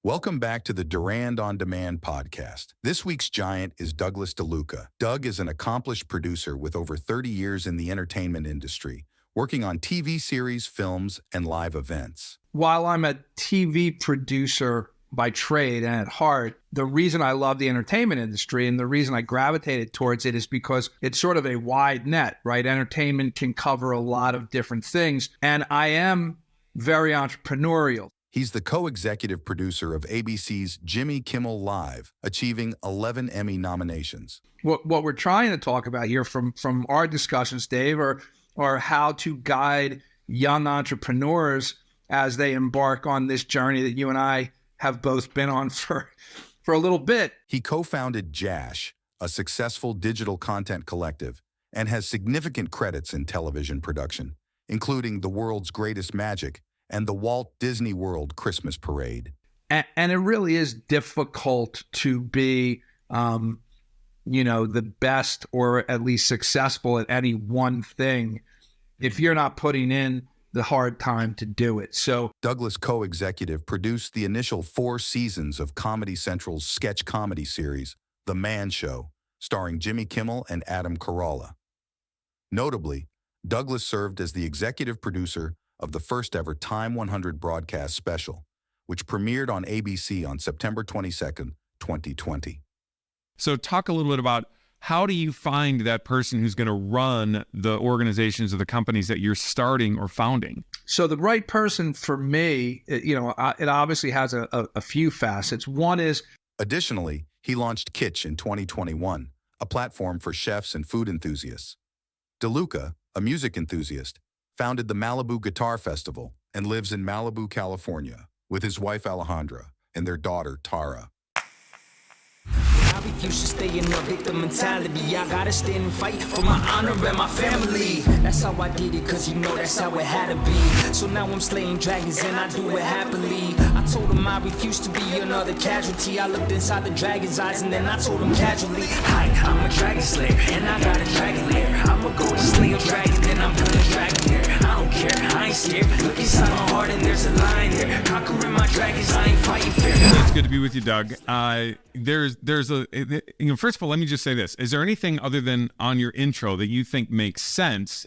Welcome back to the Durand On Demand podcast. This week's giant is Douglas Deluca. Doug is an accomplished producer with over 30 years in the entertainment industry, working on TV series, films, and live events. While I'm a TV producer by trade and at heart, the reason I love the entertainment industry and the reason I gravitated towards it is because it's sort of a wide net, right? Entertainment can cover a lot of different things, and I am very entrepreneurial. He's the co-executive producer of ABC's Jimmy Kimmel Live, achieving 11 Emmy nominations. What we're trying to talk about here from our discussions, Dave, are how to guide young entrepreneurs as they embark on this journey that you and I have both been on for a little bit. He co-founded Jash, a successful digital content collective, and has significant credits in television production, including The World's Greatest Magic and the Walt Disney World Christmas Parade. And it really is difficult to be, the best or at least successful at any one thing if you're not putting in the hard time to do it. So Douglas co-executive produced the initial 4 seasons of Comedy Central's sketch comedy series, The Man Show, starring Jimmy Kimmel and Adam Carolla. Notably, Douglas served as the executive producer of the first ever Time 100 broadcast special, which premiered on ABC on September 22nd, 2020. So talk a little bit about how do you find that person who's going to run the organizations or the companies that you're starting or founding? So the right person for me, it obviously has a few facets. One is... Additionally, he launched Kitsch in 2021, a platform for chefs and food enthusiasts. Deluca, a music enthusiast, founded the Malibu Guitar Festival and lives in Malibu, California, with his wife Alejandra and their daughter Tara. I refuse to stay in a victim mentality. I gotta stand and fight for my honor and my family. That's how I did it, cause that's how it had to be. So now I'm slaying dragons and I do it happily. I told him I refuse to be another casualty. I looked inside the dragon's eyes and then I told him casually, hi, I'm a dragon slayer and I got a dragon lair. I'ma go and slay a dragon, then I'm gonna dragon there. I don't care, I ain't scared. Look inside my heart and there's a lion there. Conquering my dragons, I ain't fighting fair. It's good to be with you, Doug. First of all, let me just say this. Is there anything other than on your intro that you think makes sense,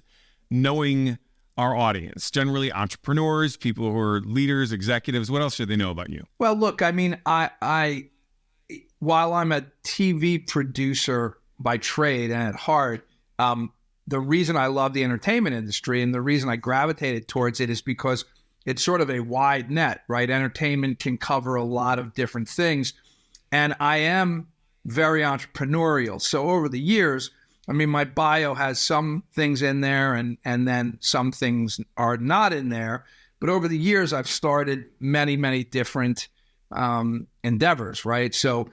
knowing our audience, generally entrepreneurs, people who are leaders, executives? What else should they know about you? Well, look, I mean, while I'm a TV producer by trade and at heart, the reason I love the entertainment industry and the reason I gravitated towards it is because it's sort of a wide net, right? Entertainment can cover a lot of different things. And I am very entrepreneurial. So over the years, I mean, my bio has some things in there and then some things are not in there. But over the years, I've started many, many different endeavors, right? So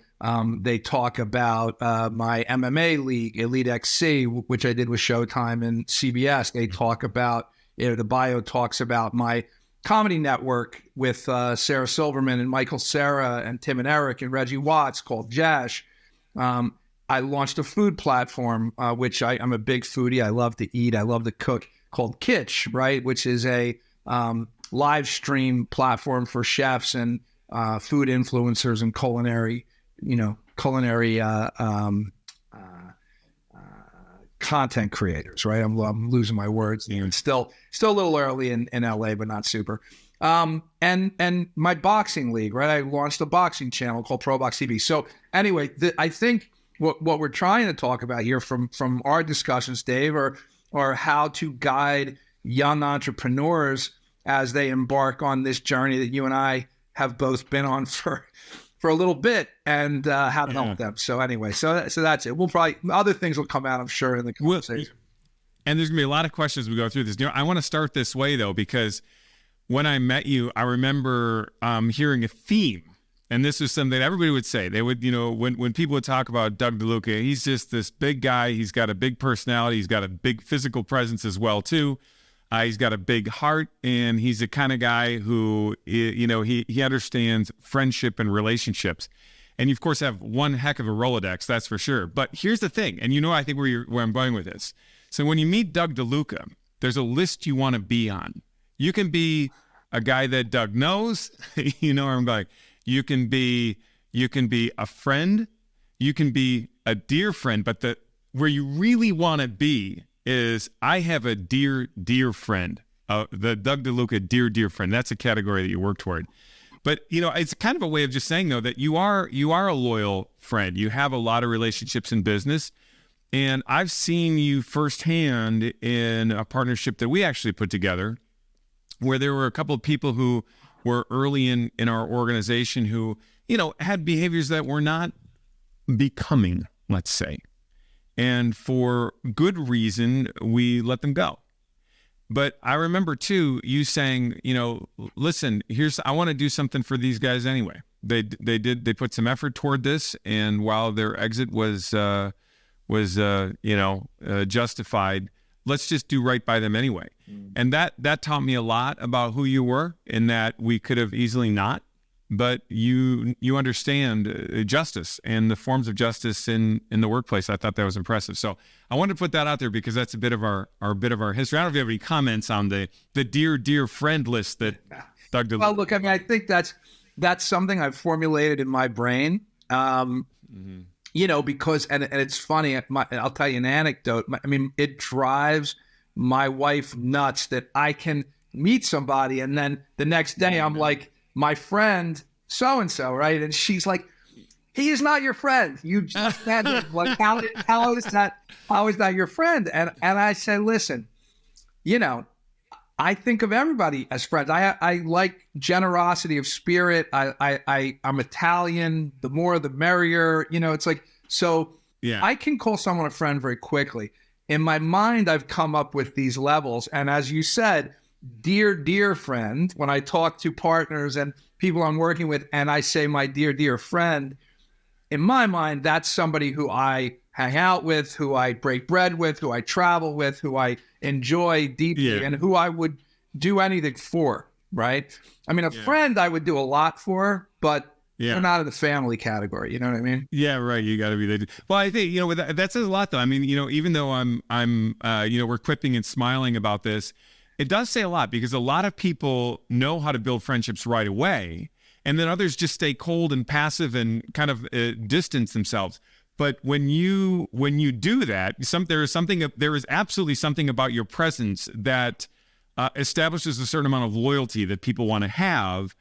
they talk about my MMA league, Elite XC, which I did with Showtime and CBS. They talk about, the bio talks about my comedy network with Sarah Silverman and Michael Cera and Tim and Eric and Reggie Watts called Jash. I launched a food platform, which I'm a big foodie. I love to eat. I love to cook, called Kitsch, right? Which is a live stream platform for chefs and food influencers and culinary content creators, right? I'm losing my words. It's still a little early in LA, but not super. And my boxing league, right? I launched a boxing channel called Pro Box TV. So anyway, I think what we're trying to talk about here from our discussions, Dave, are how to guide young entrepreneurs as they embark on this journey that you and I have both been on for a little bit, and how to help them. So anyway, so that's it. We'll probably, other things will come out, I'm sure, in the conversation. And there's gonna be a lot of questions as we go through this. I want to start this way though, because when I met you, I remember hearing a theme, and this is something that everybody would say. They would, when people would talk about Doug Deluca, he's just this big guy. He's got a big personality. He's got a big physical presence as well too. He's got a big heart, and he's the kind of guy who, he understands friendship and relationships. And you, of course, have one heck of a Rolodex, that's for sure. But here's the thing, and I think where I'm going with this. So when you meet Doug Deluca, there's a list you want to be on. You can be a guy that Doug knows, where I'm going. You can be a friend, you can be a dear friend, but where you really want to be is I have a dear friend. The Doug Deluca dear friend. That's a category that you work toward. But it's kind of a way of just saying though that you are a loyal friend. You have a lot of relationships in business, and I've seen you firsthand in a partnership that we actually put together, where there were a couple of people who were early in our organization who had behaviors that were not becoming, let's say, and for good reason we let them go. But I remember too, you saying, listen, I want to do something for these guys anyway. They put some effort toward this, and while their exit was justified, let's just do right by them anyway. And that taught me a lot about who you were, in that we could have easily not, but you understand justice and the forms of justice in the workplace. I thought that was impressive. So I wanted to put that out there because that's a bit of our history. I don't know if you have any comments on the dear friend list that Doug did. Well, look, I mean, I think that's something I've formulated in my brain. Because and it's funny. I'll tell you an anecdote. It drives my wife nuts that I can meet somebody and then the next day I'm like, my friend so-and-so, right? And she's like, he is not your friend. You just had him. Like, how is that your friend? And I say, listen, I think of everybody as friends. I like generosity of spirit. I'm Italian. The more, the merrier. It's like, so yeah. I can call someone a friend very quickly. In my mind, I've come up with these levels. And as you said, dear friend, when I talk to partners and people I'm working with and I say my dear friend, in my mind, that's somebody who I hang out with, who I break bread with, who I travel with, who I enjoy deeply, and who I would do anything for, right? A friend I would do a lot for, but they're not in the family category. You know what I mean? Yeah, right. You got to be there. Well, I think, that says a lot though. Even though I'm we're quipping and smiling about this, it does say a lot, because a lot of people know how to build friendships right away, and then others just stay cold and passive and kind of distance themselves. But when you do that, there is absolutely something about your presence that establishes a certain amount of loyalty that people want to have,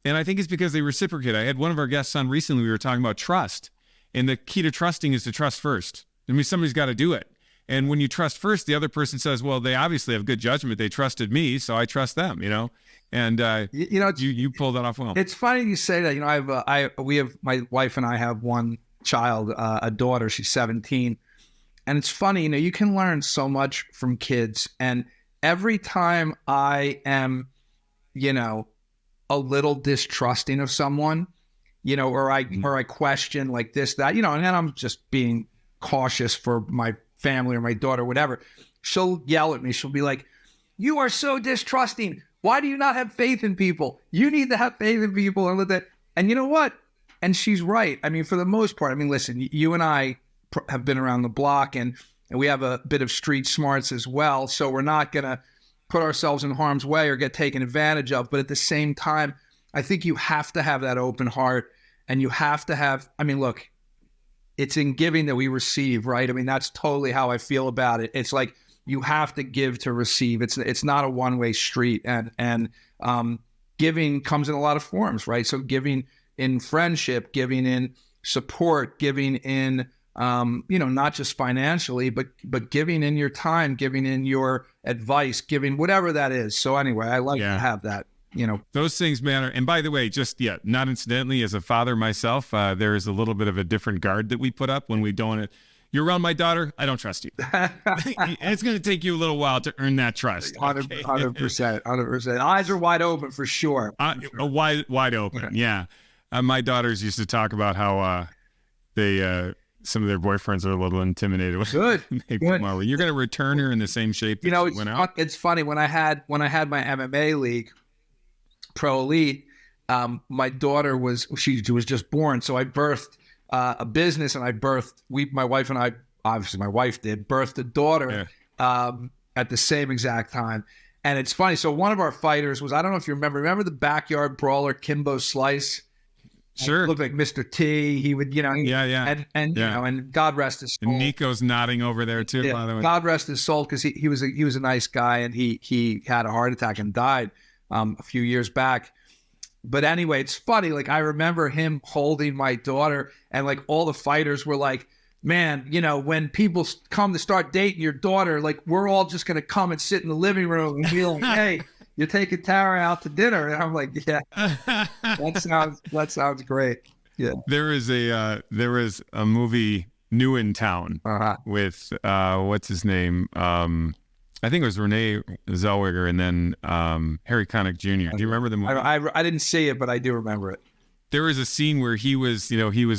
and I think it's because they reciprocate. I had one of our guests on recently. We were talking about trust, and the key to trusting is to trust first. Somebody's got to do it. And when you trust first, the other person says, well, they obviously have good judgment. They trusted me, so I trust them, And you pull that off well. It's funny you say that. We have, my wife and I have one child, a daughter. She's 17. And it's funny, you can learn so much from kids. And every time I am, a little distrusting of someone, or I question like this, that, and then I'm just being cautious for my family or my daughter, whatever, she'll yell at me. She'll be like, you are so distrusting. Why do you not have faith in people? You need to have faith in people. And you know what? And she's right. For the most part, listen, you and I have been around the block and we have a bit of street smarts as well. So we're not going to put ourselves in harm's way or get taken advantage of. But at the same time, I think you have to have that open heart, and you have to have, look, it's in giving that we receive, right? That's totally how I feel about it. It's like you have to give to receive. It's not a one-way street, and giving comes in a lot of forms, right? So giving in friendship, giving in support, giving in not just financially, but giving in your time, giving in your advice, giving whatever that is. So anyway, I like to have that. Those things matter. And by the way, not incidentally, as a father myself, there is a little bit of a different guard that we put up when we don't. You're around my daughter, I don't trust you. It's going to take you a little while to earn that trust. 100%. Eyes are wide open for sure. Wide open. Yeah. My daughters used to talk about how some of their boyfriends are a little intimidated. Good. You're going to return her in the same shape that she went out? It's funny. When I had my MMA league, Pro Elite, my daughter was just born. So I birthed a business, and my wife and I, obviously my wife did, birthed a daughter at the same exact time. And it's funny. So one of our fighters was, I don't know if you remember the backyard brawler, Kimbo Slice? Sure. Looked like Mr. T. He would, and and God rest his soul. And Nico's nodding over there too, by the way. God rest his soul, because he was a nice guy, and he had a heart attack and died a few years back. But anyway, it's funny. Like, I remember him holding my daughter, and like all the fighters were like, man, when people come to start dating your daughter, like, we're all just going to come and sit in the living room and be like, hey, you're taking Tara out to dinner. And I'm like, yeah, that sounds great. Yeah. There is a movie, New in Town, with, what's his name? I think it was Renee Zellweger and then Harry Connick Jr. Do you remember the movie? I didn't see it, but I do remember it. There was a scene where he was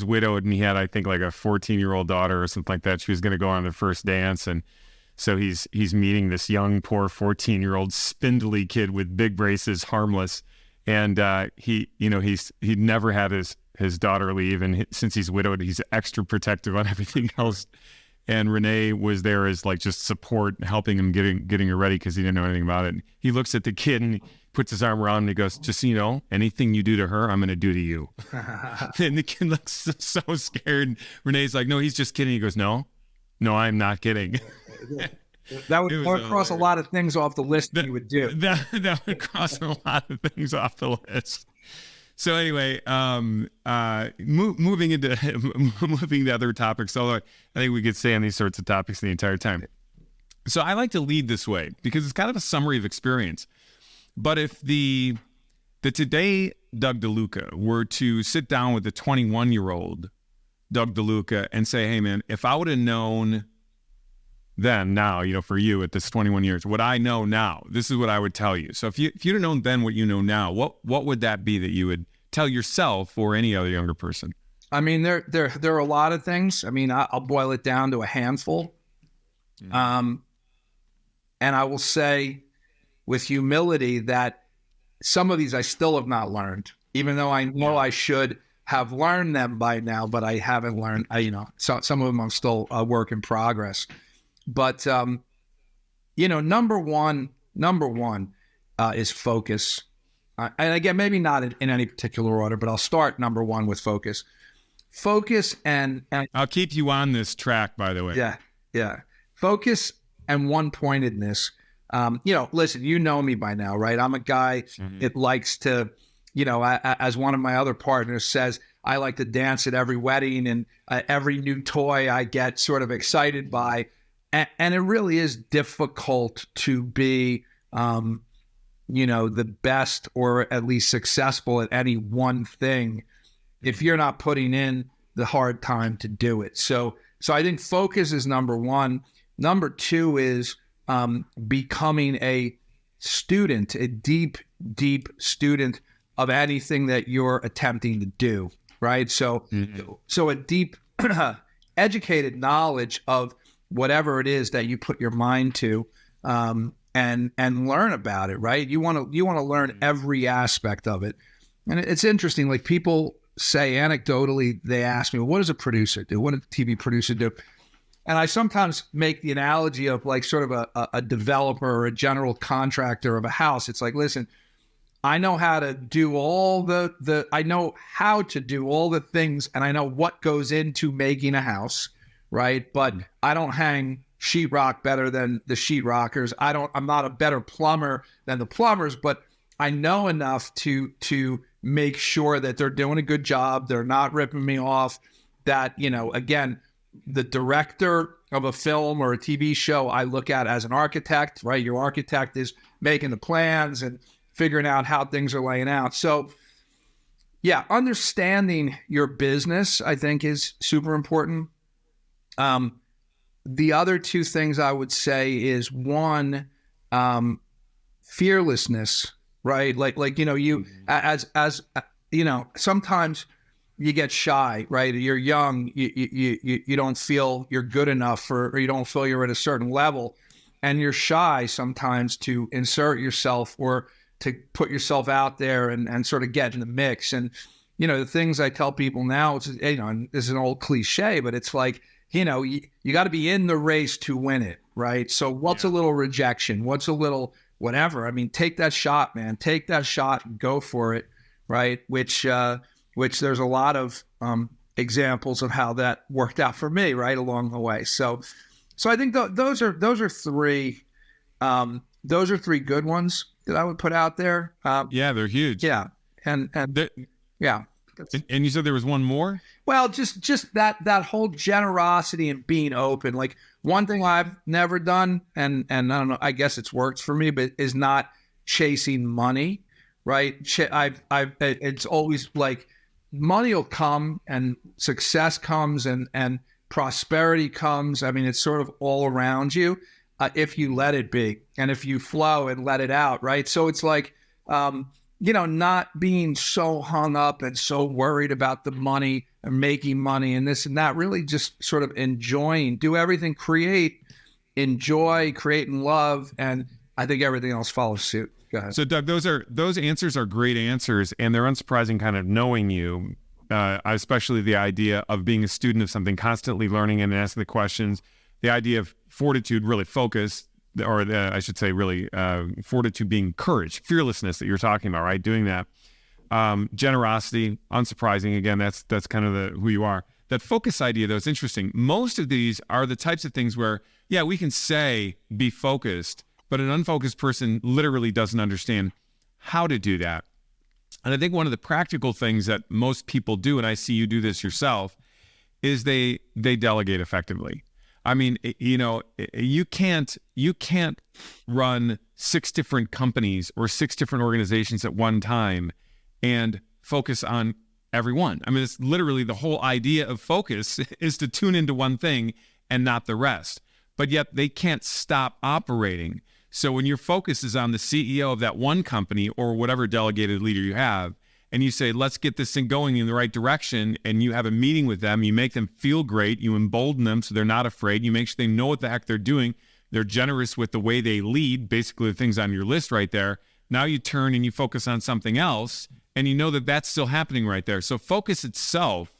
widowed, and he had, I think, like a 14-year-old daughter or something like that. She was going to go on their first dance, and so he's meeting this young, poor 14-year-old spindly kid with big braces, harmless, and he'd never had his daughter leave, and since he's widowed, he's extra protective on everything else. And Renee was there as like just support, helping him getting her ready because he didn't know anything about it. He looks at the kid and he puts his arm around him and he goes, just so you know, anything you do to her, I'm going to do to you. And the kid looks so scared. Renee's like, no, he's just kidding. He goes, no, I'm not kidding. That would cross a lot of things off the list that you would do. That would cross a lot of things off the list. So anyway, moving to other topics, although I think we could stay on these sorts of topics the entire time. So I like to lead this way because it's kind of a summary of experience. But if the today Doug Deluca were to sit down with the 21-year-old Doug Deluca and say, hey man, if I would have known then, now, for you at this 21 years, what I know now, this is what I would tell you. So if you'd have known then what you know now, what would that be that you would tell yourself or any other younger person? I mean, there are a lot of things. I mean, I'll boil it down to a handful. And I will say with humility that some of these I still have not learned, even though I know I should have learned them by now, but I haven't learned, so some of them I'm still a work in progress. But, number one is focus. And again, maybe not in any particular order, but I'll start number one with focus. Focus and I'll keep you on this track, by the way. Yeah. Focus and one-pointedness. Listen, you know me by now, right? I'm a guy that likes to, as one of my other partners says, I like to dance at every wedding and every new toy I get sort of excited by. And it really is difficult to be, the best or at least successful at any one thing if you're not putting in the hard time to do it. So I think focus is number one. Number two is becoming a student, a deep student of anything that you're attempting to do, right? So a deep educated knowledge of whatever it is that you put your mind to, and learn about it, right? You want to learn every aspect of it. And it's interesting, like people say anecdotally, they ask me, well, what does a producer do? What does a TV producer do? And I sometimes make the analogy of like sort of a developer or a general contractor of a house. It's like, listen, I know how to do all I know how to do all the things, and I know what goes into making a house, right? But I don't hang sheetrock better than the sheetrockers. I'm not a better plumber than the plumbers, but I know enough to make sure that they're doing a good job. They're not ripping me off. That, again, the director of a film or a TV show I look at as an architect, right? Your architect is making the plans and figuring out how things are laying out. So yeah, understanding your business, I think, is super important. The other two things I would say is one, fearlessness, right? Like, you, as sometimes you get shy, right? You're young, you don't feel you're good enough, or you don't feel you're at a certain level, and you're shy sometimes to insert yourself or to put yourself out there and sort of get in the mix. And, the things I tell people now, it's, and this is an old cliche, but it's like, you got to be in the race to win it, right? So what's a little rejection? What's a little whatever? I mean, take that shot, man. Take that shot and go for it, right? Which which there's a lot of examples of how that worked out for me right along the way. So I think those are three good ones that I would put out there. Yeah, they're huge. Yeah, and yeah. And you said there was one more? Well, just that whole generosity and being open. Like, one thing I've never done, and I don't know, I guess it's worked for me, but is not chasing money, right? It's always like, money will come and success comes and prosperity comes. I mean, it's sort of all around you if you let it be and if you flow and let it out, right? So it's like, not being so hung up and so worried about the money and making money and this and that, really just sort of enjoying, do everything, enjoy, create and love. And I think everything else follows suit. Go ahead. So Doug, those answers are great answers, and they're unsurprising, kind of knowing you, especially the idea of being a student of something, constantly learning and asking the questions, the idea of fortitude, really focus, or I should say really fortitude being courage, fearlessness that you're talking about, right? Doing that. Generosity, unsurprising. Again, that's kind of who you are. That focus idea, though, is interesting. Most of these are the types of things where, yeah, we can say be focused, but an unfocused person literally doesn't understand how to do that. And I think one of the practical things that most people do, and I see you do this yourself, is they delegate effectively. I mean, you can't run 6 different companies or 6 different organizations at one time and focus on every one. I mean, it's literally the whole idea of focus is to tune into one thing and not the rest. But yet they can't stop operating. So when your focus is on the CEO of that one company or whatever delegated leader you have, and you say, let's get this thing going in the right direction, and you have a meeting with them, you make them feel great, you embolden them so they're not afraid, you make sure they know what the heck they're doing, they're generous with the way they lead, basically the things on your list right there. Now you turn and you focus on something else, and you know that that's still happening right there. So focus itself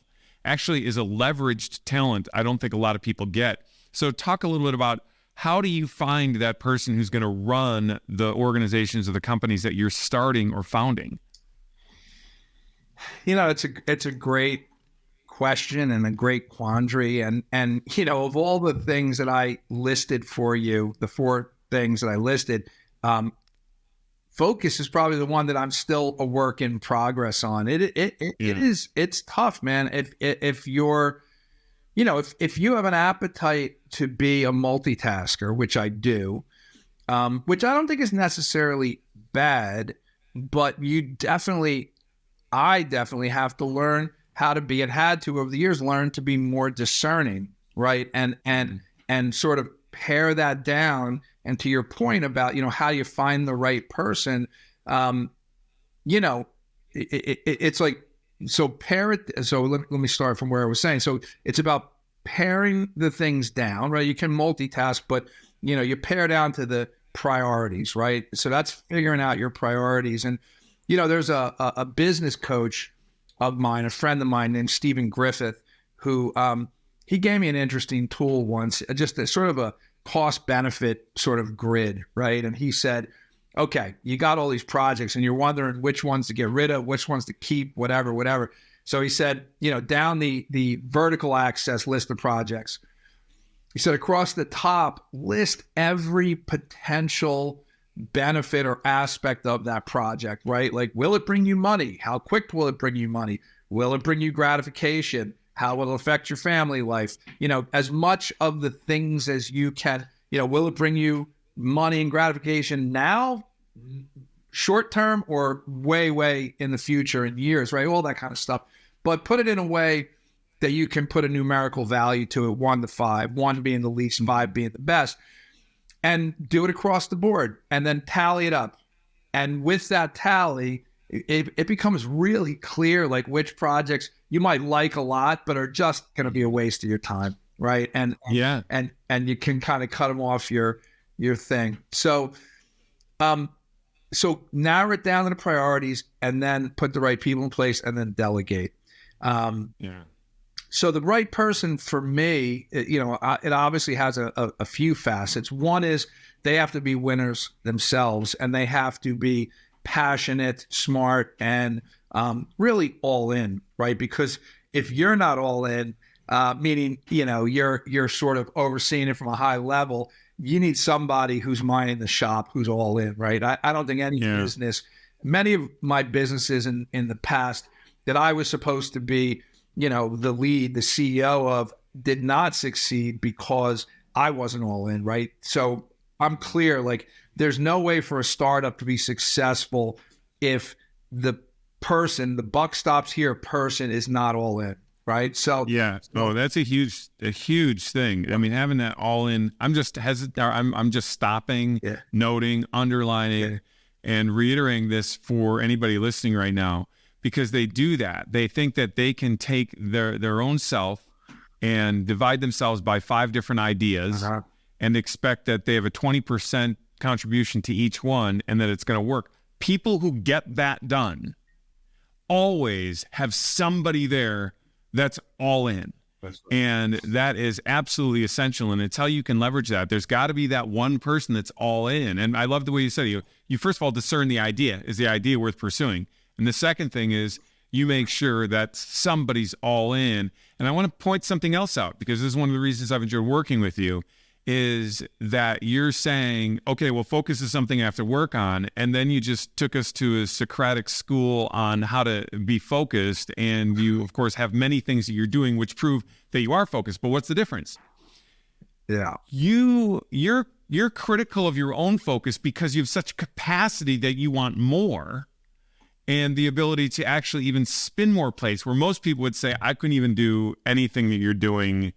actually is a leveraged talent I don't think a lot of people get. So talk a little bit about, how do you find that person who's going to run the organizations or the companies that you're starting or founding? It's a great question and a great quandary. And of all the things that I listed for you, the 4 things that I listed, focus is probably the one that I'm still a work in progress on. It's tough, man. If you're, if you have an appetite to be a multitasker, which I do, which I don't think is necessarily bad, but I definitely have to learn how to be, and had to over the years, learn to be more discerning, right? And sort of pare that down. And to your point about, how you find the right person, it's like, so pare it. So let me start from where I was saying. So it's about paring the things down, right? You can multitask, but you pare down to the priorities, right? So that's figuring out your priorities. And there's a business coach of mine, a friend of mine named Stephen Griffith, who he gave me an interesting tool once, just a sort of a cost benefit sort of grid, right? And he said, okay, you got all these projects and you're wondering which ones to get rid of, which ones to keep, whatever. So he said, down the vertical axis, list the projects. He said, across the top, list every potential benefit or aspect of that project, right? Like, will it bring you money? How quick will it bring you money? Will it bring you gratification? How will it affect your family life? As much of the things as you can, will it bring you money and gratification now, short term, or way in the future, in years, right? All that kind of stuff. But put it in a way that you can put a numerical value to it, 1 to 5, 1 being the least, 5 being the best, and do it across the board, and then tally it up. And with that tally, it becomes really clear, like, which projects you might like a lot, but are just going to be a waste of your time, right? And you can kind of cut them off your thing. So, so narrow it down to the priorities, and then put the right people in place, and then delegate. So the right person for me, it obviously has a few facets. One is they have to be winners themselves, and they have to be passionate, smart, and really all in, right? Because if you're not all in, meaning, you're sort of overseeing it from a high level, you need somebody who's minding the shop, who's all in, right? I don't think any business, many of my businesses in the past that I was supposed to be, the lead, the CEO of, did not succeed because I wasn't all in, right? So I'm clear, like, there's no way for a startup to be successful if the buck stops here person is not all in, right? So that's a huge thing. I mean, having that all in, I'm just hesitant. I'm just stopping, noting, underlining, and reiterating this for anybody listening right now, because they do that. They think that they can take their own self and divide themselves by 5 different ideas and expect that they have a 20% contribution to each one and that it's going to work. People who get that done always have somebody there that's all in. That's right. And that is absolutely essential. And it's how you can leverage that. There's got to be that one person that's all in. And I love the way you said it. You first of all discern the idea. Is the idea worth pursuing? And the second thing is you make sure that somebody's all in. And I want to point something else out, because this is one of the reasons I've enjoyed working with you, is that you're saying, okay, well, focus is something I have to work on. And then you just took us to a Socratic school on how to be focused. And you, of course, have many things that you're doing which prove that you are focused. But what's the difference? Yeah. You're critical of your own focus because you have such capacity that you want more, and the ability to actually even spin more plates, where most people would say, I couldn't even do anything that you're doing,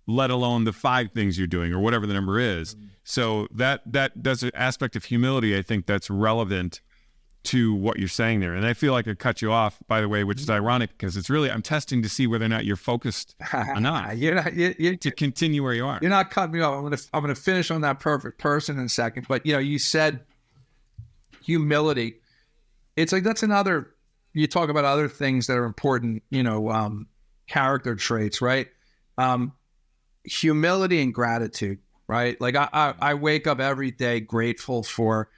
let alone the 5 things you're doing, or whatever the number is. So that's an aspect of humility, I think, that's relevant to what you're saying there. And I feel like I cut you off, by the way, which is ironic, because it's really, I'm testing to see whether or not you're focused enough to continue where you are. You're not cutting me off. I'm gonna finish on that perfect person in a second. But you said humility. It's like, that's another, you talk about other things that are important, character traits, right? Humility and gratitude, right? Like I wake up every day grateful for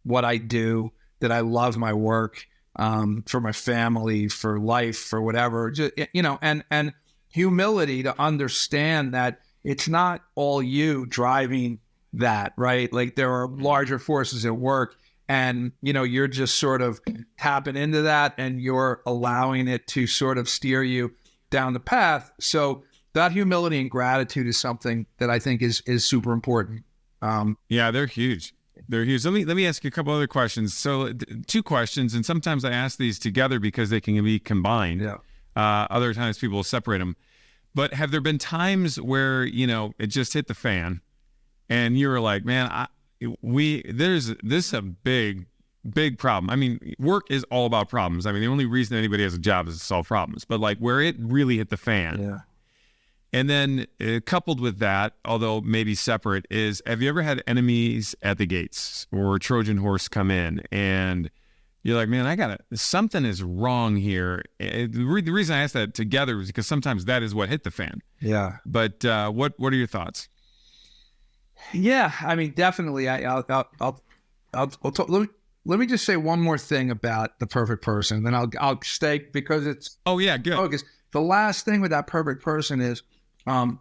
what I do, that I love my work, for my family, for life, for whatever, just, and humility to understand that it's not all you driving that, right? Like, there are larger forces at work, and, you're just sort of tapping into that, and you're allowing it to sort of steer you down the path. So that humility and gratitude is something that I think is super important. Yeah, they're huge. They're huge. Let me ask you a couple other questions. So 2 questions, and sometimes I ask these together because they can be combined. Yeah. Other times people will separate them. But have there been times where, it just hit the fan and you were like, man, this is a big problem. I mean, work is all about problems. I mean, the only reason anybody has a job is to solve problems. But like, where it really hit the fan. Yeah. And then coupled with that, although maybe separate, is, have you ever had enemies at the gates or Trojan horse come in and you're like, man, something is wrong here. The reason I asked that together is because sometimes that is what hit the fan. Yeah. But what are your thoughts? Yeah, I mean, definitely. I'll talk, let me just say one more thing about the perfect person, then I'll stay, because it's. Oh yeah, good. Focus. The last thing with that perfect person is, other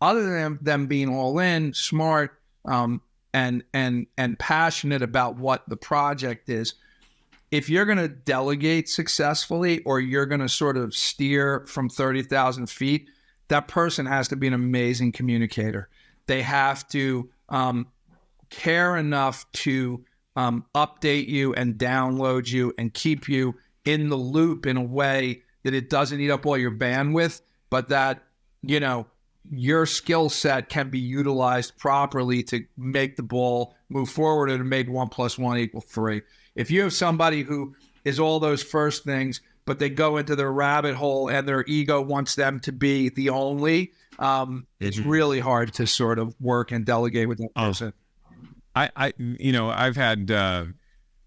than them being all in, smart, and passionate about what the project is, if you're going to delegate successfully, or you're going to sort of steer from 30,000 feet, that person has to be an amazing communicator. They have to care enough to update you and download you and keep you in the loop in a way that it doesn't eat up all your bandwidth, but that, your skill set can be utilized properly to make the ball move forward and make 1 + 1 = 3. If you have somebody who is all those first things, but they go into their rabbit hole and their ego wants them to be the only, it's really hard to sort of work and delegate with that person. I've had a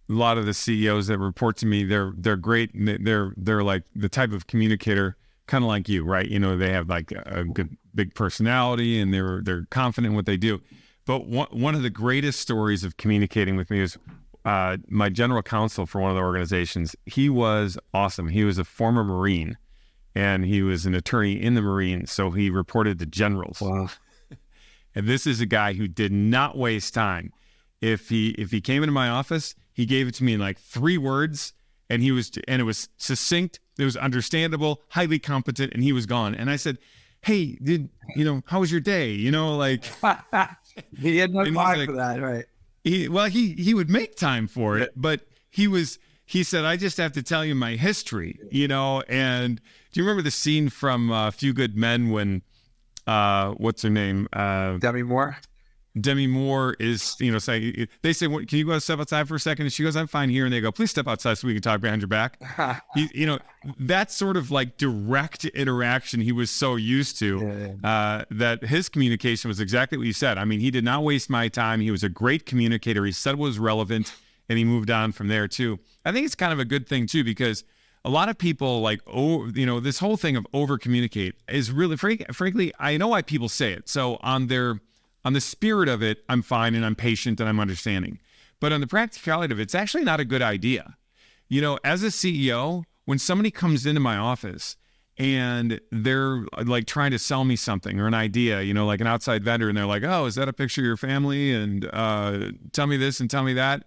lot of the CEOs that report to me. They're great. They're like the type of communicator, kind of like you, right? They have like a good big personality, and they're confident in what they do. But one of the greatest stories of communicating with me is my general counsel for one of the organizations. He was awesome. He was a former Marine, and he was an attorney in the Marines, so he reported to generals. Wow. And this is a guy who did not waste time. If he came into my office, he gave it to me in like 3 words, and it was succinct, it was understandable, highly competent, and he was gone. And I said, "Hey, how was your day?" He had no time for that, right? He would make time for it, but he said, "I just have to tell you my history," and do you remember the scene from A Few Good Men when, what's her name? Demi Moore? Demi Moore is, saying, they say, "Can you go step outside for a second?" And she goes, "I'm fine here." And they go, "Please step outside so we can talk behind your back." That sort of like direct interaction he was so used to, that his communication was exactly what you said. I mean, he did not waste my time. He was a great communicator. He said what was relevant, and he moved on from there too. I think it's kind of a good thing too, because a lot of people this whole thing of over communicate is really, frankly, I know why people say it. So on the spirit of it, I'm fine and I'm patient and I'm understanding. But on the practicality of it, it's actually not a good idea. As a CEO, when somebody comes into my office and they're like trying to sell me something or an idea, like an outside vendor, and they're like, "Oh, is that a picture of your family? And tell me this and tell me that."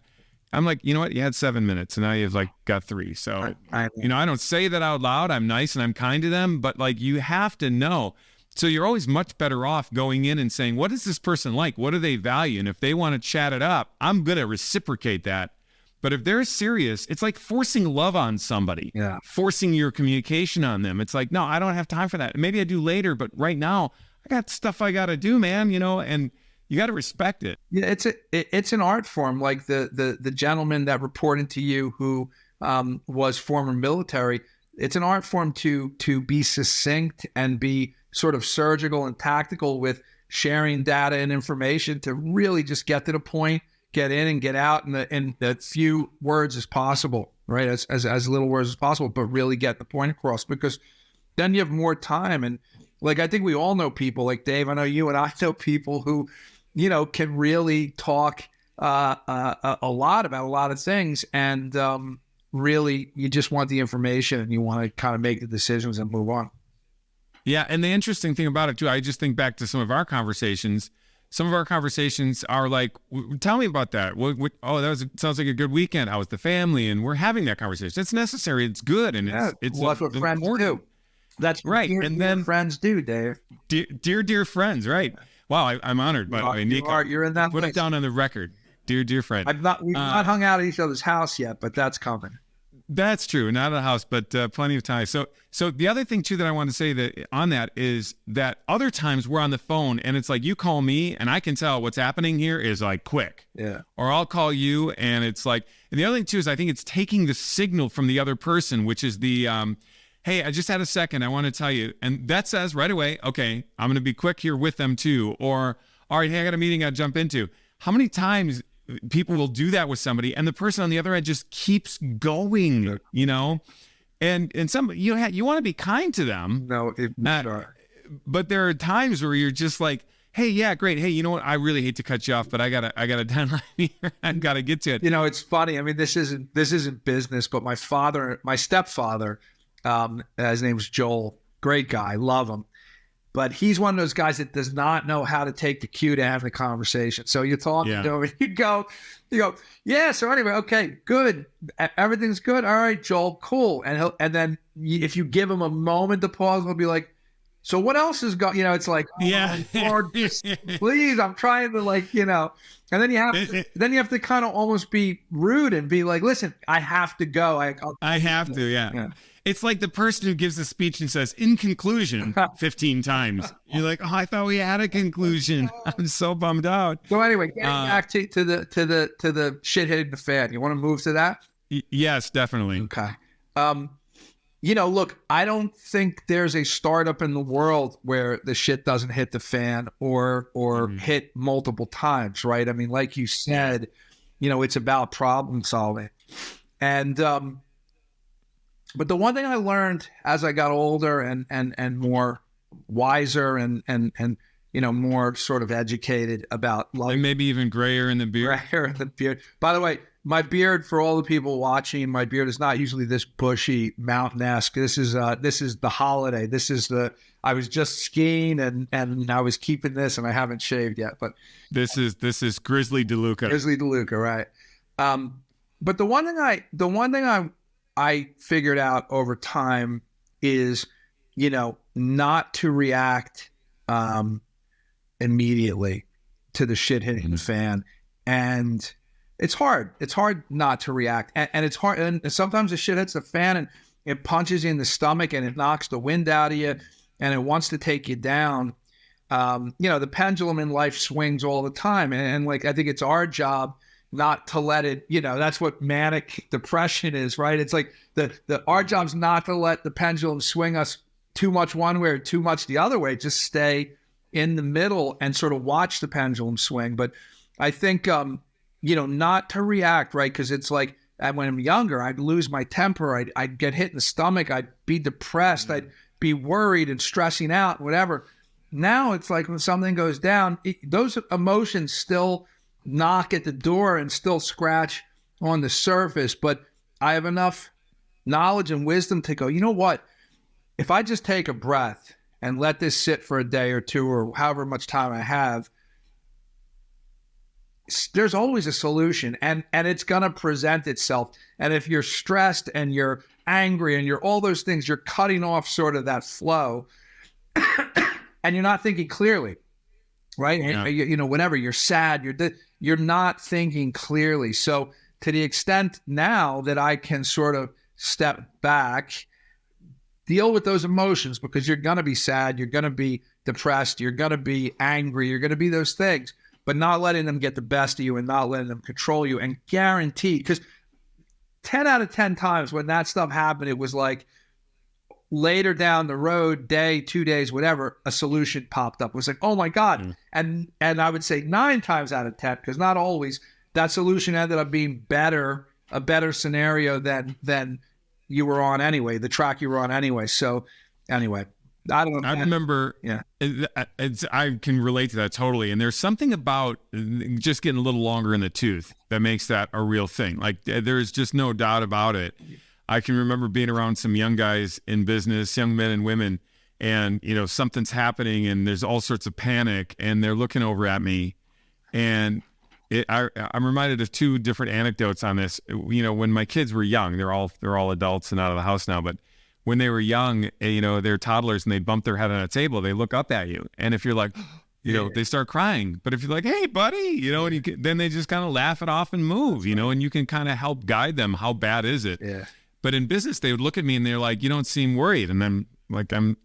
I'm like, "You know what? You had 7 minutes and now you've like got 3. So, I don't say that out loud. I'm nice and I'm kind to them, but like you have to know. So you're always much better off going in and saying, what is this person like? What do they value? And if they want to chat it up, I'm going to reciprocate that. But if they're serious, it's like forcing love on somebody, forcing your communication on them. It's like, no, I don't have time for that. Maybe I do later, but right now I got stuff I got to do, man, and you got to respect it. Yeah, it's an art form. Like the gentleman that reported to you who was former military, it's an art form to be succinct and be sort of surgical and tactical with sharing data and information to really just get to the point, get in and get out in the few words as possible, right? As little words as possible, but really get the point across, because then you have more time. And like, I think we all know people like Dave. I know you and I know people who, can really talk a lot about a lot of things. And really, you just want the information and you want to kind of make the decisions and move on. Yeah, and the interesting thing about it too, I just think back to some of our conversations. Some of our conversations are like, "Tell me about that. Sounds like a good weekend. How was the family?" And we're having that conversation. It's necessary. It's good, and it's what friends do. That's right. And then friends do, Dave. Dear friends, right? Wow, I'm honored. By the way, Nico, you're in that. Put it down on the record, dear friend. We've not hung out at each other's house yet, but that's coming. That's true. Not a house, but plenty of time. So the other thing too that I want to say that on that is that other times we're on the phone and it's like you call me and I can tell what's happening here is like quick. Yeah. Or I'll call you and it's like, and the other thing too is I think it's taking the signal from the other person, which is the, "Hey, I just had a second. I want to tell you." And that says right away, okay, I'm going to be quick here with them too. Or, all right, hey, I got a meeting I got to jump into. How many times people will do that with somebody and the person on the other end just keeps going, and some, you want to be kind to them. No, but there are times where you're just like, "Hey, yeah, great. Hey, you know what? I really hate to cut you off, but I got a deadline here. I got to get to it." It's funny. I mean, this isn't business, but my stepfather, his name's Joel, great guy, love him. But he's one of those guys that does not know how to take the cue to have the conversation. So you're talking to him and you go, "Yeah, so anyway, okay, good. Everything's good. All right, Joel, cool." And then if you give him a moment to pause, he'll be like, "So what else is going?" It's like, "Oh, Lord, please, I'm trying to and then you have to kind of almost be rude and be like, "Listen, I have to go. I have to, yeah. It's like the person who gives a speech and says, "In conclusion," 15 times. You're like, "Oh, I thought we had a conclusion." I'm so bummed out. So anyway, getting back to the shit hitting the fan. You want to move to that? Yes, definitely. Okay. Look, I don't think there's a startup in the world where the shit doesn't hit the fan or hit multiple times, right? I mean, like you said, it's about problem solving. And but the one thing I learned as I got older and more wiser and more sort of educated about life. And maybe even grayer in the beard. Grayer in the beard. By the way, my beard, for all the people watching, my beard is not usually this bushy, mountain-esque. This is the holiday. I was just skiing and I was keeping this, and I haven't shaved yet. But this is Grizzly Deluca. Grizzly Deluca, right? But the one thing I figured out over time is, not to react immediately to the shit hitting the fan. And it's hard. It's hard not to react. And it's hard. And sometimes the shit hits the fan and it punches you in the stomach and it knocks the wind out of you and it wants to take you down. The pendulum in life swings all the time. And like, I think it's our job not to let it, that's what manic depression is, right? It's like our job's not to let the pendulum swing us too much one way or too much the other way. Just stay in the middle and sort of watch the pendulum swing. But I think, not to react, right? Because it's like, when I'm younger, I'd lose my temper. I'd get hit in the stomach. I'd be depressed. I'd be worried and stressing out, whatever. Now it's like when something goes down, those emotions still knock at the door and still scratch on the surface. But I have enough knowledge and wisdom to go, you know what? If I just take a breath and let this sit for a day or two or however much time I have, there's always a solution and it's going to present itself. And if you're stressed and you're angry and you're all those things, you're cutting off sort of that flow and you're not thinking clearly, right? Yeah. Whenever you're sad, you're not thinking clearly. So to the extent now that I can sort of step back, deal with those emotions, because you're going to be sad, you're going to be depressed, you're going to be angry, you're going to be those things, but not letting them get the best of you and not letting them control you. And guarantee, because 10 out of 10 times when that stuff happened, it was like later down the road, day, 2 days, whatever, a solution popped up. It was like, oh my God. And I would say 9 times out of 10, because not always, that solution ended up being a better scenario than you were on anyway, the track you were on anyway. So anyway, I don't know. I remember, I can relate to that totally. And there's something about just getting a little longer in the tooth that makes that a real thing. Like there's just no doubt about it. I can remember being around some young guys in business, young men and women, and something's happening and there's all sorts of panic and they're looking over at me. And I'm reminded of 2 different anecdotes on this. When my kids were young, they're all adults and out of the house now, but when they were young, they're toddlers and they bump their head on a table, they look up at you. And if you're like, they start crying. But if you're like, hey, buddy, and then they just kind of laugh it off and move, and you can kind of help guide them. How bad is it? Yeah. But in business, they would look at me and they're like, you don't seem worried. And I'm like, I'm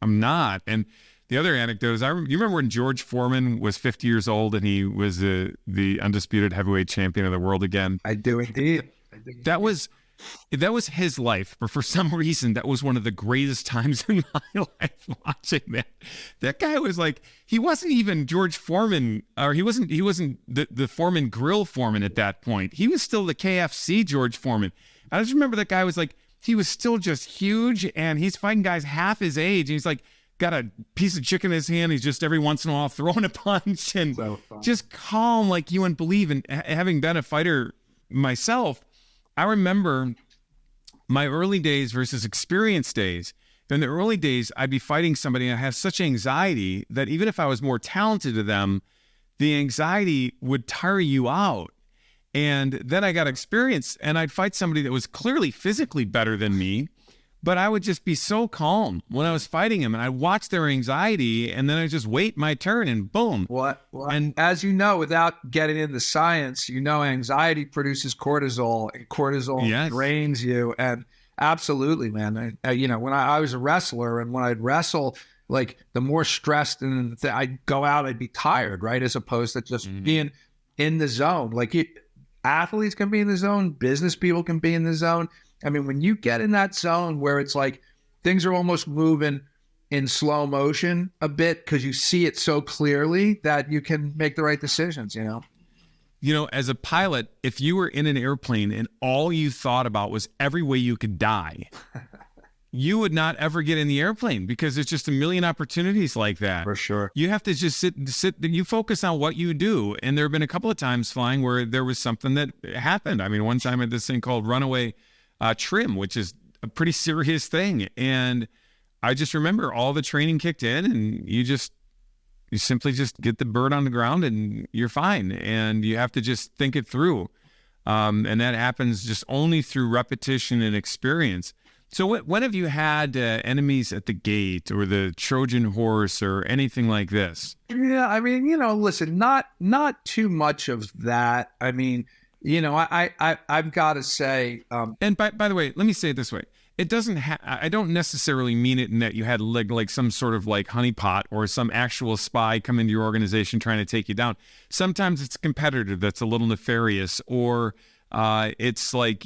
not. And the other anecdote is, you remember when George Foreman was 50 years old and he was the undisputed heavyweight champion of the world again? I do indeed. That was his life, but for some reason, that was one of the greatest times in my life watching that. That guy was like, he wasn't even George Foreman, or he wasn't the Foreman Grill Foreman at that point. He was still the KFC George Foreman. I just remember that guy was like, he was still just huge, and he's fighting guys half his age, and he's like, got a piece of chicken in his hand. He's just every once in a while throwing a punch and just calm like you wouldn't believe. And having been a fighter myself, I remember my early days versus experienced days. In the early days, I'd be fighting somebody and I have such anxiety that even if I was more talented than them, the anxiety would tire you out. And then I got experience and I'd fight somebody that was clearly physically better than me, but I would just be so calm when I was fighting him and I'd watch their anxiety and then I'd just wait my turn and boom. What? And as you know, without getting into science, anxiety produces cortisol and cortisol drains you. And absolutely, man. When I was a wrestler and when I'd wrestle, like the more stressed and I'd go out, I'd be tired, right? As opposed to just being in the zone. Like athletes can be in the zone, business people can be in the zone. I mean, when you get in that zone where it's like things are almost moving in slow motion a bit because you see it so clearly that you can make the right decisions, As a pilot, if you were in an airplane and all you thought about was every way you could die, you would not ever get in the airplane because there's just a million opportunities like that. For sure. You have to just sit, you focus on what you do. And there have been a couple of times flying where there was something that happened. I mean, one time I had this thing called runaway trim, which is a pretty serious thing. And I just remember all the training kicked in, and you simply just get the bird on the ground and you're fine. And you have to just think it through. And that happens just only through repetition and experience. So when have you had enemies at the gate or the Trojan horse or anything like this? Yeah, I mean, listen, not too much of that. I mean, I've got to say. And by the way, let me say it this way. It doesn't I don't necessarily mean it in that you had like some sort of like honeypot or some actual spy come into your organization trying to take you down. Sometimes it's a competitor that's a little nefarious, or it's like,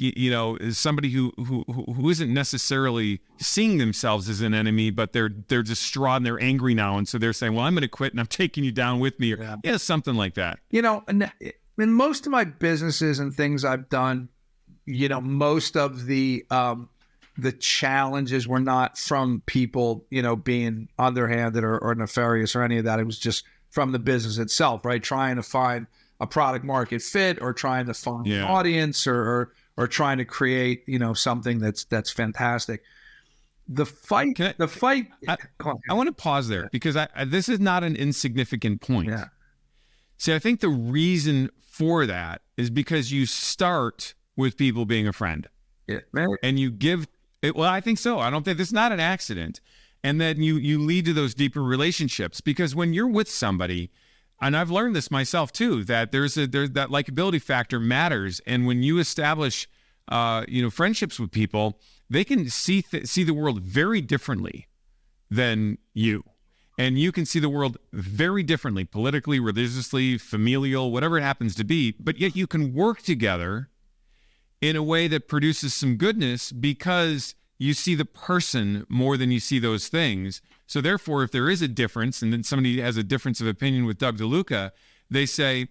somebody who isn't necessarily seeing themselves as an enemy, but they're distraught and they're angry now. And so they're saying, well, I'm going to quit and I'm taking you down with me, or something like that. In most of my businesses and things I've done, most of the challenges were not from people, being underhanded or nefarious or any of that. It was just from the business itself, right? Trying to find a product market fit, or trying to find an audience, or trying to create, something that's fantastic. The fight. I want to pause there because this is not an insignificant point. Yeah. See, I think the reason for that is because you start with people being a friend. Yeah. And you give it. Well, I think so. I don't think this is not an accident. And then you lead to those deeper relationships, because when you're with somebody, and I've learned this myself too, that there's that likability factor matters. And when you establish, friendships with people, they can see the world very differently than you. And you can see the world very differently, politically, religiously, familial, whatever it happens to be. But yet you can work together in a way that produces some goodness, because you see the person more than you see those things. So therefore, if there is a difference, and then somebody has a difference of opinion with Doug Deluca, they say,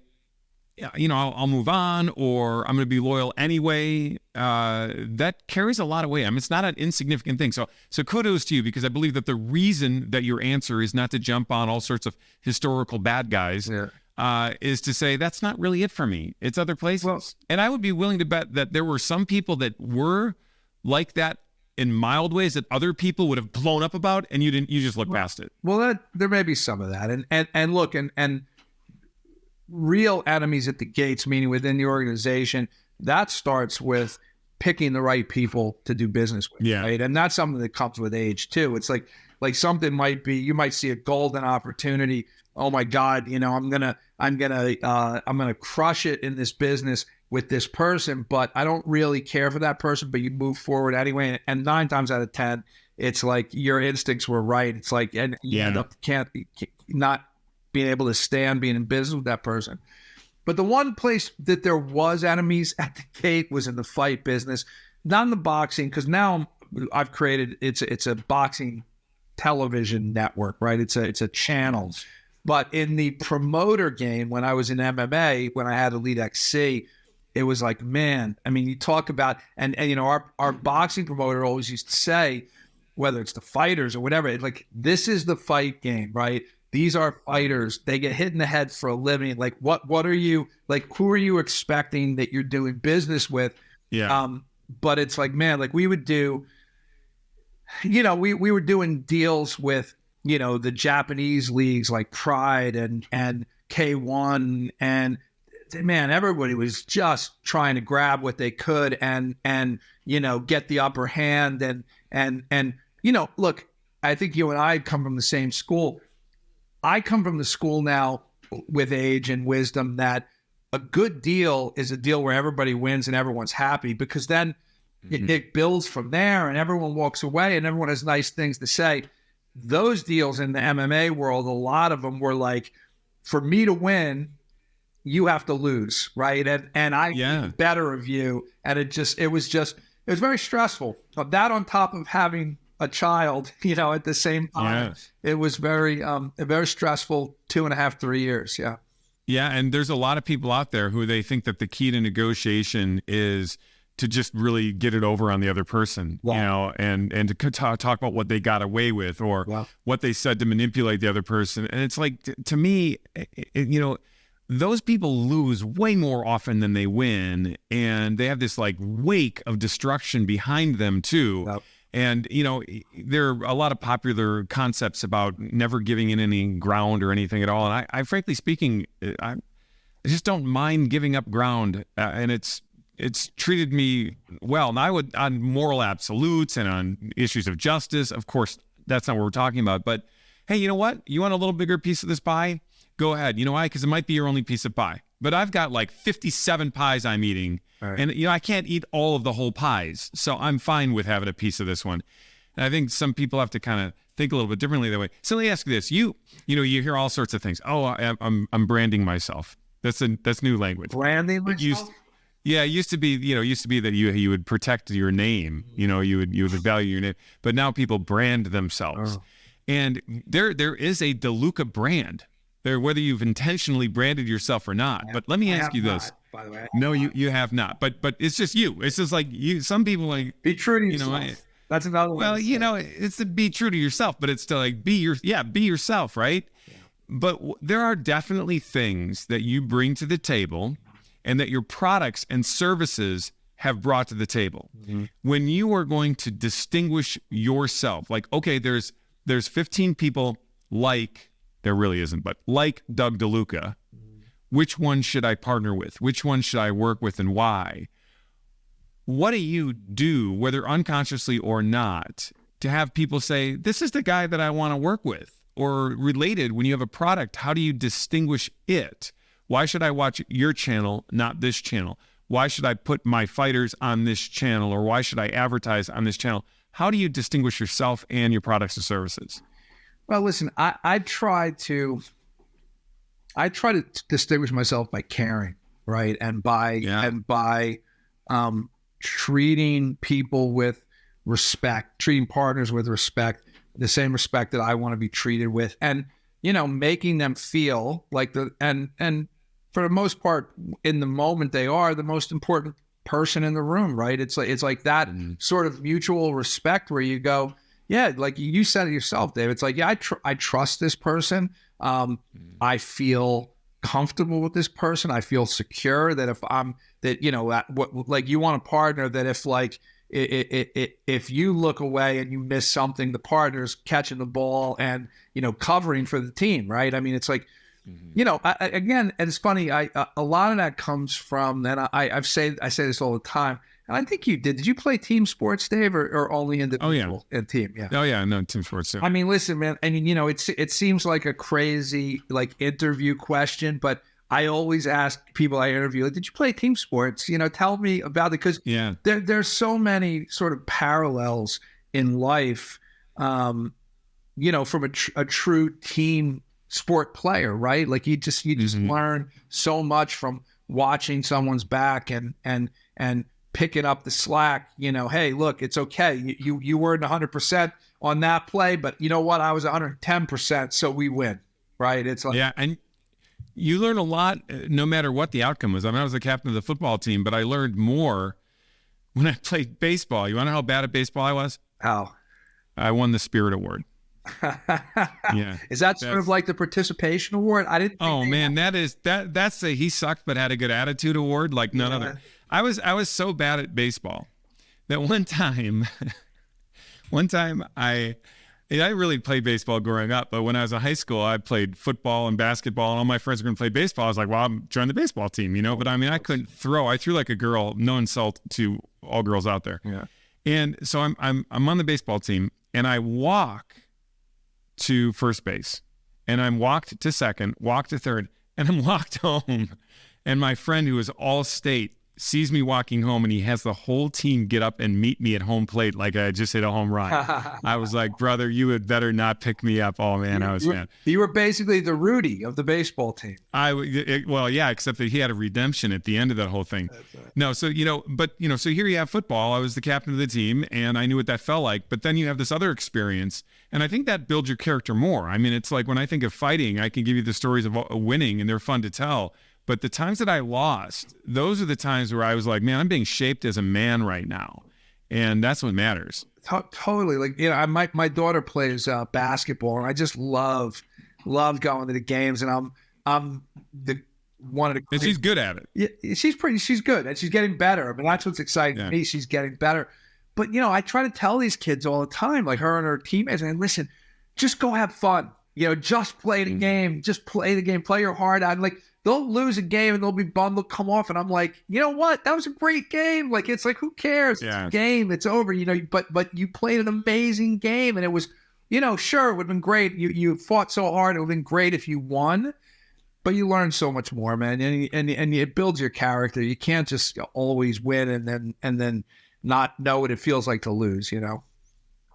I'll move on, or I'm going to be loyal anyway. That carries a lot of weight. I mean, it's not an insignificant thing. So kudos to you, because I believe that the reason that your answer is not to jump on all sorts of historical bad guys, is to say, that's not really it for me. It's other places. Well, and I would be willing to bet that there were some people that were like that in mild ways that other people would have blown up about, and you just look past it. Well, there may be some of that. And look, and real enemies at the gates, meaning within the organization, that starts with picking the right people to do business with. Yeah. Right. And that's something that comes with age too. It's like something might be, you might see a golden opportunity. Oh my God, I'm gonna crush it in this business with this person, but I don't really care for that person, but you move forward anyway. And 9 times out of 10, it's like your instincts were right. It's like, and you end up not being able to stand being in business with that person. But the one place that there was enemies at the gate was in the fight business, not in the boxing, because now I've created, it's a boxing television network, right? It's a channel. But in the promoter game, when I was in MMA, when I had Elite XC, it was like, man, I mean, you talk about, and our boxing promoter always used to say, whether it's the fighters or whatever, it's like, this is the fight game, right? These are fighters. They get hit in the head for a living. Like, what are you, like, who are you expecting that you're doing business with? Yeah. But it's like, man, like we would do, we were doing deals with, the Japanese leagues like Pride and K1, and man, everybody was just trying to grab what they could and get the upper hand. And look, I think you and I come from the same school. I come from the school now with age and wisdom that a good deal is a deal where everybody wins and everyone's happy, because then it builds from there and everyone walks away and everyone has nice things to say. Those deals in the MMA world, a lot of them were like, for me to win, you have to lose, right? And I think better of you. And it was very stressful. That on top of having a child, at the same time, it was very stressful 2.5, 3 years. Yeah. Yeah. And there's a lot of people out there who they think that the key to negotiation is to just really get it over on the other person, you know, and to talk about what they got away with or what they said to manipulate the other person. And it's like, to me, you know, those people lose way more often than they win. And they have this like wake of destruction behind them too. Yep. And, you know, there are a lot of popular concepts about never giving in any ground or anything at all. And I frankly speaking, I just don't mind giving up ground. And it's treated me well. And I would, on moral absolutes and on issues of justice, of course, that's not what we're talking about. But hey, you know what? You want a little bigger piece of this pie? Go ahead. You know why? Because it might be your only piece of pie. But I've got like 57 pies I'm eating. Right. And, you know, I can't eat all of the whole pies. So I'm fine with having a piece of this one. And I think some people have to kind of think a little bit differently that way. So let me ask you this. You know, you hear all sorts of things. Oh, I'm branding myself. That's new language. Branding myself? Yeah, it used to be that you would protect your name, you know, you would value your name, but now people brand themselves. And there is a Deluca brand there, whether you've intentionally branded yourself or not. But let me ask you this. By the way. No, you have not. But it's just you. It's just like you. Some people like be true to yourself. You know, that's another one. Well, you know, it's to be true to yourself, but it's to like be yourself, right? Yeah. But there are definitely things that you bring to the table and that your products and services have brought to the table. Mm-hmm. When you are going to distinguish yourself, like, okay, there's 15 people like, there really isn't, but like Doug Deluca, which one should I partner with? Which one should I work with and why? What do you do, whether unconsciously or not, to have people say, this is the guy that I want to work with? Or related, when you have a product, how do you distinguish it? Why should I watch your channel, not this channel? Why should I put my fighters on this channel? Or why should I advertise on this channel? How do you distinguish yourself and your products and services? Well, listen, I try to distinguish myself by caring, right? And by treating people with respect, treating partners with respect, the same respect that I want to be treated with. And, you know, making them feel like and for the most part, in the moment, they are the most important person in the room, right? It's like that sort of mutual respect where you go, yeah, like you said it yourself, Dave. It's like, yeah, I trust this person. I feel comfortable with this person. I feel secure that like you want a partner that if like if you look away and you miss something, the partner's catching the ball and, you know, covering for the team, right? I mean, it's like, you know, again, and it's funny. A lot of that comes from, and I say this all the time. And I think you did. Did you play team sports, Dave, or only individual and team? Yeah. Oh yeah, no, team sports too. I mean, listen, man. I mean, you know, it seems like a crazy like interview question, but I always ask people I interview, like, did you play team sports? You know, tell me about it, because there's so many sort of parallels in life. You know, from a true team sport player, right? Like you just learn so much from watching someone's back and picking up the slack. You know, hey, look, it's okay. You weren't 100% on that play, but you know what? I was 110%, so we win, right? It's like, yeah, and you learn a lot no matter what the outcome was. I mean, I was the captain of the football team, but I learned more when I played baseball. You want to know how bad at baseball I was? How? I won the Spirit Award. Yeah. Is that sort of like the participation award? I didn't think Oh man, that's a he sucked but had a good attitude award like none other. I was so bad at baseball that one time I really played baseball growing up, but when I was in high school, I played football and basketball, and all my friends were going to play baseball. I was like, well, I'm joining the baseball team, you know, but I mean, I couldn't throw. I threw like a girl, no insult to all girls out there. Yeah. And so I'm on the baseball team, and I walk to first base, and I'm walked to second, walked to third, and I'm walked home. And my friend, who is all state, sees me walking home, and he has the whole team get up and meet me at home plate like I just hit a home run. I was like, brother, you had better not pick me up. Oh man, I was mad. You were basically the Rudy of the baseball team. Well, yeah, except that he had a redemption at the end of that whole thing. Right. No, so so here you have football. I was the captain of the team, and I knew what that felt like. But then you have this other experience, and I think that builds your character more. I mean, it's like when I think of fighting, I can give you the stories of winning, and they're fun to tell. But the times that I lost, those are the times where I was like, man, I'm being shaped as a man right now. And that's what matters. Totally. Like, my daughter plays basketball, and I just love going to the games, and I'm the one of the. And she's good at it. Yeah, she's good, and she's getting better. I mean, that's what's exciting to me. She's getting better. But I try to tell these kids all the time, like her and her teammates, and listen, just go have fun. Just play the game. Just play the game. Play your heart out. Like, they'll lose a game and they'll be bummed. They'll come off, and I'm like, you know what? That was a great game. Like, it's like, who cares? Yeah. It's a game. It's over. But you played an amazing game, and it was, sure, it would have been great. You fought so hard. It would have been great if you won, but you learn so much more, man. And it builds your character. You can't just always win and then not know what it feels like to lose.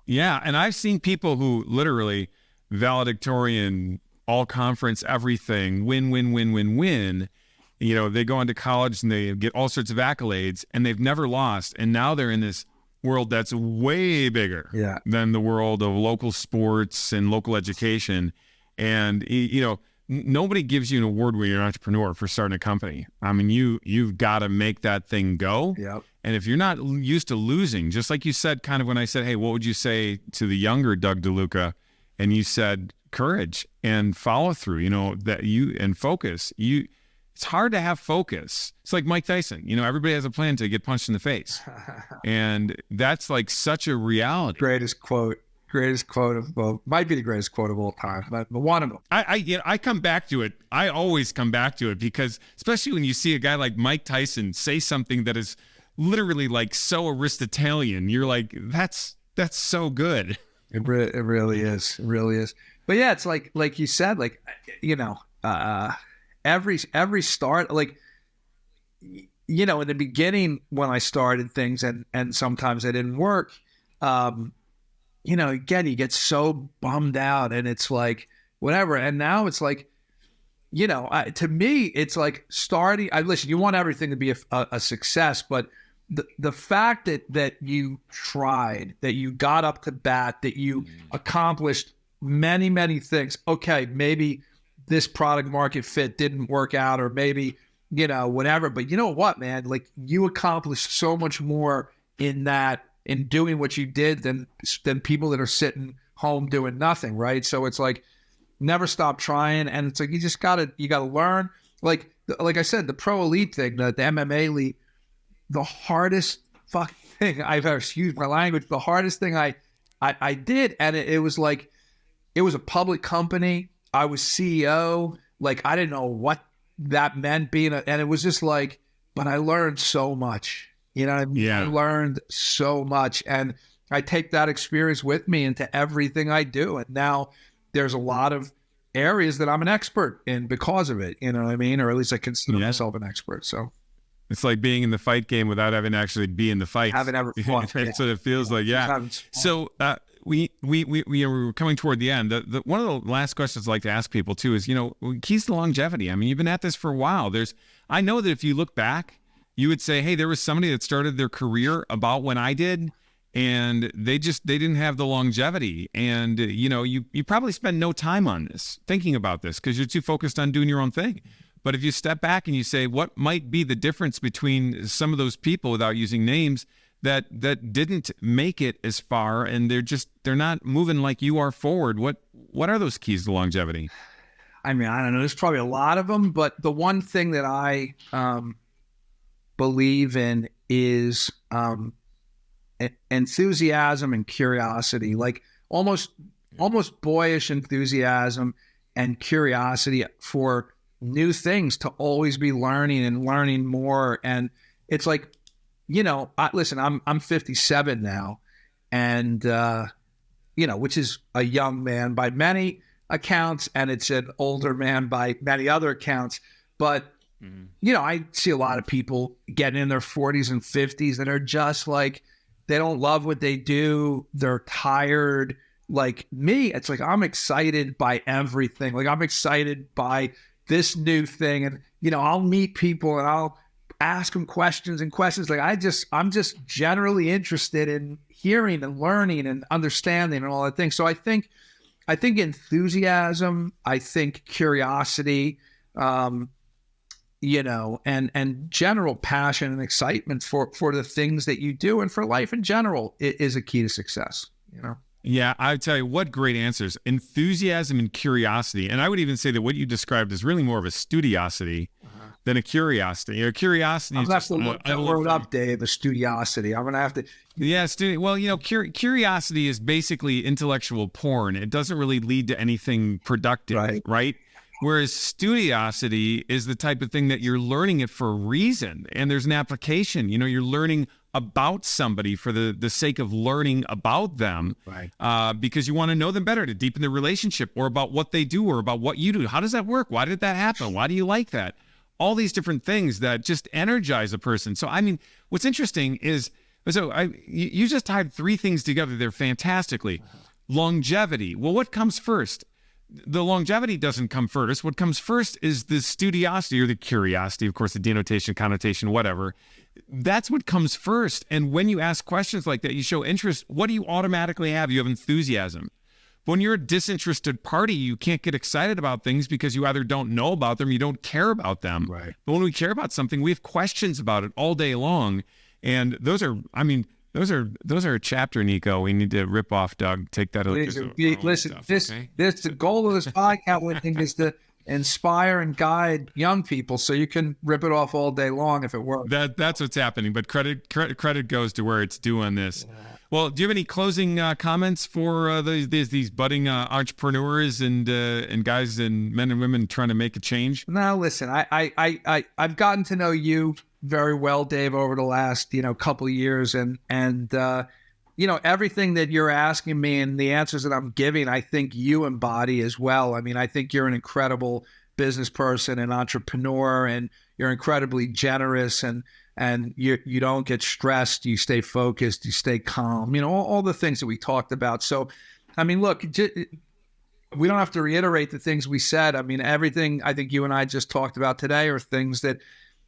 Yeah, and I've seen people who literally valedictorian, all conference, everything, win. They go into college and they get all sorts of accolades, and they've never lost. And now they're in this world that's way bigger than the world of local sports and local education. And, nobody gives you an award when you're an entrepreneur for starting a company. I mean, you've got to make that thing go. Yep. And if you're not used to losing, just like you said, kind of when I said, hey, what would you say to the younger Doug Deluca? And you said courage and follow through, and focus. It's hard to have focus. It's like Mike Tyson. Everybody has a plan to get punched in the face. And that's like such a reality. Greatest quote might be the greatest quote of all time, but one of them. I come back to it. I always come back to it, because especially when you see a guy like Mike Tyson say something that is literally like so Aristotelian, you're like, that's so good. It really is. It really is. But yeah, it's like you said, like, every start, like, in the beginning when I started things and sometimes they didn't work, again, you get so bummed out, and it's like, whatever. And now it's like, to me, it's like starting, listen, you want everything to be a success, but the fact that you tried, that you got up to bat, that you accomplished many, many things. Okay, maybe this product market fit didn't work out, or maybe, whatever. But you know what, man? Like, you accomplished so much more in doing what you did than people that are sitting home doing nothing, right? So it's like, never stop trying. And it's like, you gotta learn. Like I said, the pro elite thing, the MMA league, the hardest fucking thing I've ever, excuse my language, the hardest thing I did. And it was like, it was a public company. I was CEO. Like, I didn't know what that meant and it was just like, but I learned so much, what I mean? Yeah. I learned so much, and I take that experience with me into everything I do. And now there's a lot of areas that I'm an expert in because of it, you know what I mean? Or at least I consider myself an expert. So it's like being in the fight game without having to actually be in the fight. Haven't ever fought. That's what it feels like. Yeah. So we are coming toward the end. The one of the last questions I like to ask people too is, keys to longevity. I mean, you've been at this for a while. I know that if you look back, you would say, hey, there was somebody that started their career about when I did, and they didn't have the longevity. And, you probably spend no time on this, thinking about this, because you're too focused on doing your own thing. But if you step back and you say, what might be the difference between some of those people, without using names, that didn't make it as far, and they're not moving like you are forward, what are those keys to longevity? I mean, I don't know. There's probably a lot of them, but the one thing that I believe in is enthusiasm and curiosity, like almost boyish enthusiasm and curiosity for new things, to always be learning and learning more. And it's like, listen, I'm 57 now, and which is a young man by many accounts, and it's an older man by many other accounts. But I see a lot of people getting in their 40s and 50s that are just like, they don't love what they do. They're tired. Like me, it's like, I'm excited by everything. Like, I'm excited by this new thing, and I'll meet people and I'll ask them questions. Like, I'm just generally interested in hearing and learning and understanding and all that thing. So I think enthusiasm, I think curiosity, and general passion and excitement for the things that you do and for life in general is a key to success, Yeah, I tell you, what great answers. Enthusiasm and curiosity. And I would even say that what you described is really more of a studiosity than a curiosity. Curiosity I'm is going to just... have to look that word up, Dave, a studiosity. I'm going to have to... Yeah, well, curiosity is basically intellectual porn. It doesn't really lead to anything productive, right? Whereas studiosity is the type of thing that you're learning it for a reason, and there's an application. You're learning about somebody for the sake of learning about them, because you want to know them better, to deepen the relationship, or about what they do, or about what you do. How does that work? Why did that happen? Why do you like that? All these different things that just energize a person. So, I mean, what's interesting is, you just tied three things together there fantastically. Longevity. Well, what comes first? The longevity doesn't come first. What comes first is the studiosity, or the curiosity, of course, the denotation, connotation, whatever. That's what comes first. And when you ask questions like that, you show interest. What do you automatically have? You have enthusiasm. When you're a disinterested party, you can't get excited about things because you either don't know about them, you don't care about them. Right. But when we care about something, we have questions about it all day long. And those are a chapter, Nico. We need to rip off, Doug. Take that. Listen, the goal of this podcast thing is to inspire and guide young people, so you can rip it off all day long if it works. That's what's happening. But credit goes to where it's due on this. Yeah. Well, do you have any closing comments for these budding entrepreneurs and guys and men and women trying to make a change? No, listen, I've gotten to know you very well, Dave, over the last couple of years, and everything that you're asking me and the answers that I'm giving, I think you embody as well. I mean, I think you're an incredible business person and entrepreneur, and you're incredibly generous, and you don't get stressed. You stay focused. You stay calm. All the things that we talked about. So, I mean, look, we don't have to reiterate the things we said. I mean, everything I think you and I just talked about today are things that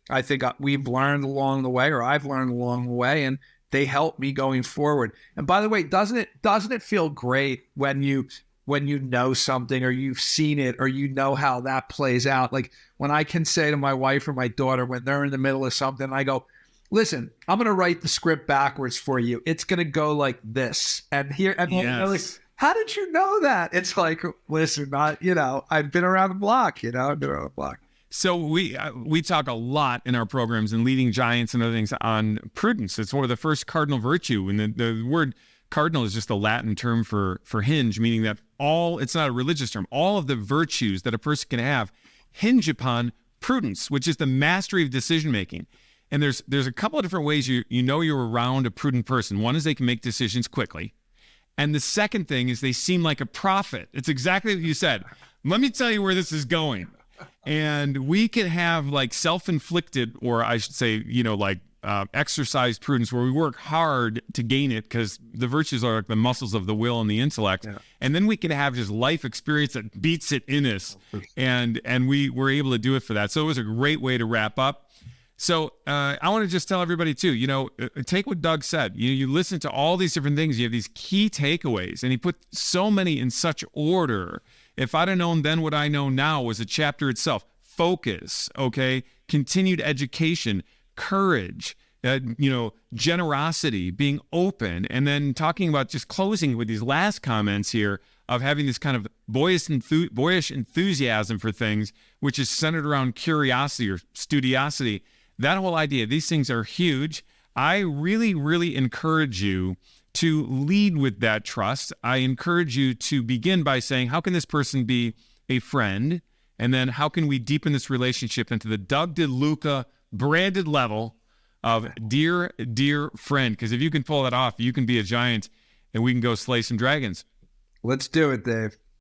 I think we've learned along the way, or I've learned along the way, and they help me going forward. And by the way, doesn't it feel great when you know something, or you've seen it, or how that plays out? Like when I can say to my wife or my daughter when they're in the middle of something, I go, listen, I'm going to write the script backwards for you. It's going to go like this. And here, and yes. they're like, how did you know that? It's like, listen, I've been around the block, I've been around the block. So we talk a lot in our programs and Leading Giants and other things on prudence. It's one of the first cardinal virtue, and the word cardinal is just a Latin term for hinge, meaning that it's not a religious term. All of the virtues that a person can have hinge upon prudence, which is the mastery of decision making. And there's a couple of different ways you're around a prudent person. One is they can make decisions quickly, and the second thing is they seem like a prophet. It's exactly what you said. Let me tell you where this is going. And we can have like self-inflicted, or I should say, exercise prudence, where we work hard to gain it because the virtues are like the muscles of the will and the intellect. Yeah. And then we can have just life experience that beats it in us. And we were able to do it for that. So it was a great way to wrap up. So I want to just tell everybody too, take what Doug said. You listen to all these different things. You have these key takeaways, and he put so many in such order. If I'd have known then what I know now was a chapter itself. Focus, okay? Continued education, courage, generosity, being open, and then talking about just closing with these last comments here of having this kind of boyish enthusiasm for things, which is centered around curiosity or studiosity. That whole idea, these things are huge. I really, really encourage you to lead with that trust. I encourage you to begin by saying, how can this person be a friend? And then how can we deepen this relationship into the Doug Deluca branded level of dear, dear friend? Because if you can pull that off, you can be a giant and we can go slay some dragons. Let's do it, Dave.